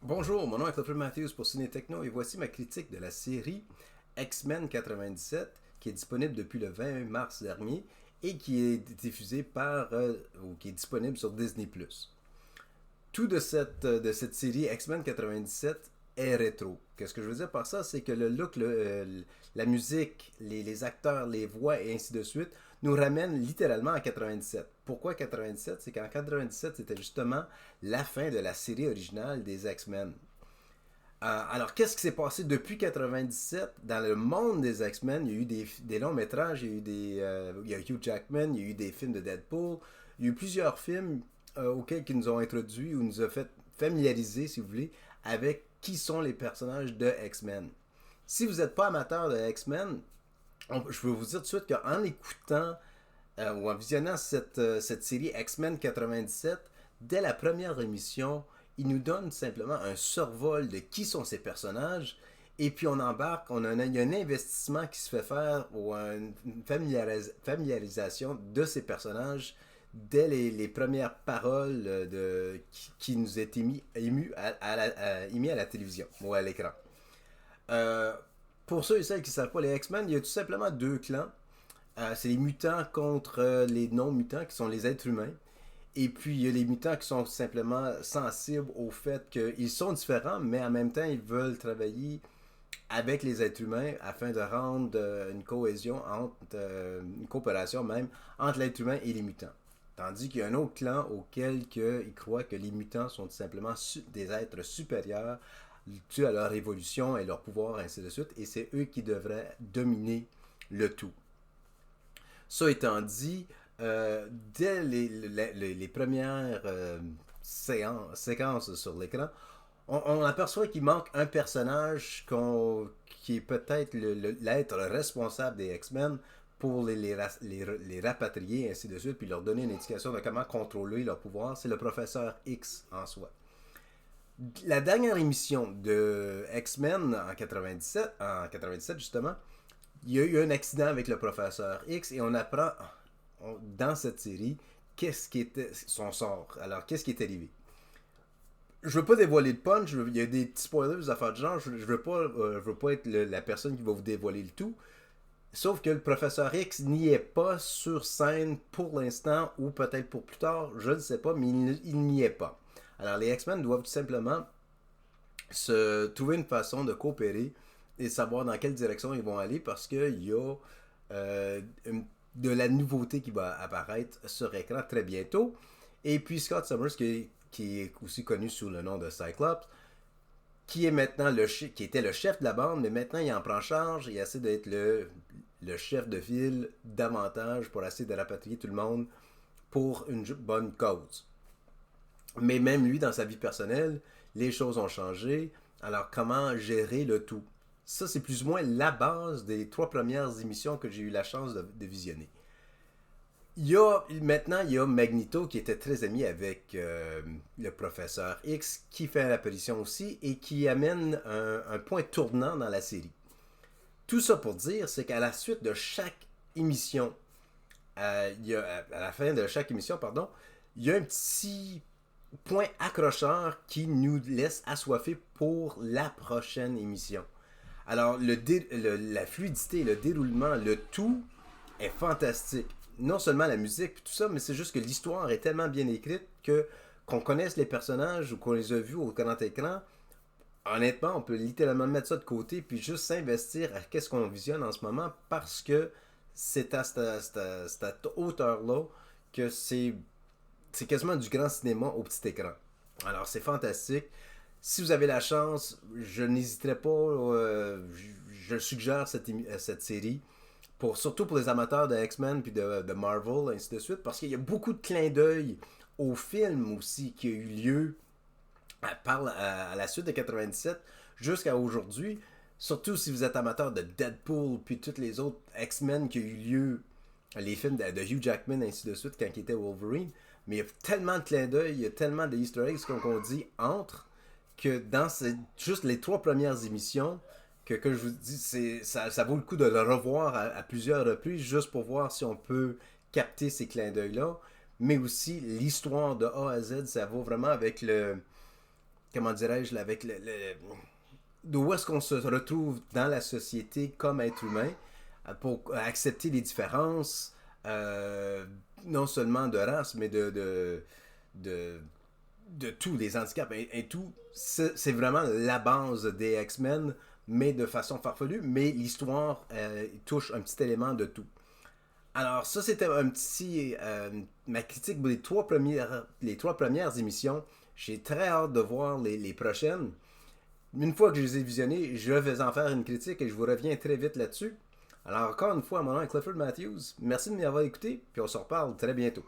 Bonjour, mon nom est Alfred Matthews pour Ciné Techno et voici ma critique de la série X-Men 97 qui est disponible depuis le 20 mars dernier et qui est diffusée ou qui est disponible sur Disney+. Tout de cette série X-Men 97 est rétro. Qu'est-ce que je veux dire par ça? C'est que le look, la musique, les acteurs, les voix et ainsi de suite nous ramènent littéralement à 97. Pourquoi 97? C'est qu'en 97, c'était justement la fin de la série originale des X-Men. Alors, qu'est-ce qui s'est passé depuis 97 dans le monde des X-Men? Il y a eu des longs métrages, il y a Hugh Jackman, il y a eu des films de Deadpool, il y a eu plusieurs films auxquels ils nous ont introduits ou nous ont fait familiariser, si vous voulez, avec qui sont les personnages de X-Men. Si vous n'êtes pas amateur de X-Men, je veux vous dire tout de suite qu'en écoutant ou en visionnant cette série X-Men 97, dès la première émission, il nous donne simplement un survol de qui sont ces personnages. Et puis on embarque, il y a un investissement qui se fait faire ou une familiarisation de ces personnages dès les premières paroles qui nous est émis à la télévision ou à l'écran. Euh, pour ceux et celles qui ne savent pas, les X-Men, il y a tout simplement deux clans. C'est les mutants contre les non-mutants qui sont les êtres humains. Et puis, il y a les mutants qui sont simplement sensibles au fait qu'ils sont différents, mais en même temps, ils veulent travailler avec les êtres humains afin de rendre une cohésion une coopération même entre l'être humain et les mutants. Tandis qu'il y a un autre clan auquel ils croient que les mutants sont tout simplement des êtres supérieurs dû à leur évolution et leur pouvoir, ainsi de suite, et c'est eux qui devraient dominer le tout. Ça étant dit, dès les premières séquences sur l'écran, on aperçoit qu'il manque un personnage qui est peut-être l'être responsable des X-Men pour les rapatrier, ainsi de suite, puis leur donner une indication de comment contrôler leur pouvoir. C'est le professeur X en soi. La dernière émission de X-Men en 97 justement, il y a eu un accident avec le professeur X et on apprend dans cette série qu'est-ce qui était son sort. Alors, qu'est-ce qui est arrivé? Je veux pas dévoiler le punch, il y a des petits spoilers à faire du genre, je veux pas être la personne qui va vous dévoiler le tout. Sauf que le professeur X n'y est pas sur scène pour l'instant, ou peut-être pour plus tard, je ne sais pas, mais il n'y est pas. Alors les X-Men doivent tout simplement se trouver une façon de coopérer et savoir dans quelle direction ils vont aller parce qu'il y a de la nouveauté qui va apparaître sur écran très bientôt. Et puis Scott Summers, qui est aussi connu sous le nom de Cyclops, qui est maintenant qui était le chef de la bande, mais maintenant il en prend charge et essaie d'être le chef de file davantage pour essayer de rapatrier tout le monde pour une bonne cause. Mais même lui, dans sa vie personnelle, les choses ont changé. Alors, comment gérer le tout? Ça, c'est plus ou moins la base des 3 premières émissions que j'ai eu la chance de visionner. Maintenant, il y a Magneto qui était très ami avec le professeur X, qui fait l'apparition aussi et qui amène un point tournant dans la série. Tout ça pour dire, c'est qu'à la suite de chaque émission, à la fin de chaque émission, pardon, il y a un petit point accrocheur qui nous laisse assoiffés pour la prochaine émission. Alors, la fluidité, le déroulement, le tout est fantastique. Non seulement la musique et tout ça, mais c'est juste que l'histoire est tellement bien écrite que qu'on connaisse les personnages ou qu'on les a vus au grand écran, honnêtement, on peut littéralement mettre ça de côté puis juste s'investir à qu'est-ce qu'on visionne en ce moment parce que c'est à cette hauteur-là que c'est quasiment du grand cinéma au petit écran. Alors, c'est fantastique. Si vous avez la chance, je n'hésiterai pas, je suggère cette série, surtout pour les amateurs de X-Men puis de Marvel, ainsi de suite, parce qu'il y a beaucoup de clins d'œil au film aussi qui a eu lieu à la suite de 97 jusqu'à aujourd'hui. Surtout si vous êtes amateur de Deadpool puis toutes les autres X-Men qui ont eu lieu, les films de Hugh Jackman, ainsi de suite, quand il était Wolverine. Mais il y a tellement de clins d'œil, il y a tellement de Easter eggs qu'on dit entre que dans juste les 3 premières émissions, que je vous dis, ça vaut le coup de le revoir à plusieurs reprises juste pour voir si on peut capter ces clins d'œil-là. Mais aussi, l'histoire de A à Z, ça vaut vraiment avec comment dirais-je, avec d'où est-ce qu'on se retrouve dans la société comme être humain pour accepter les différences, non seulement de race, mais de, de tous les handicaps et tout. C'est vraiment la base des X-Men, mais de façon farfelue, mais l'histoire touche un petit élément de tout. Alors ça, c'était un petit ma critique pour les trois premières émissions. J'ai très hâte de voir les prochaines. Une fois que je les ai visionnées, je vais en faire une critique et je vous reviens très vite là-dessus. Alors encore une fois, mon nom est Clifford Matthews. Merci de m'avoir écouté, puis on se reparle très bientôt.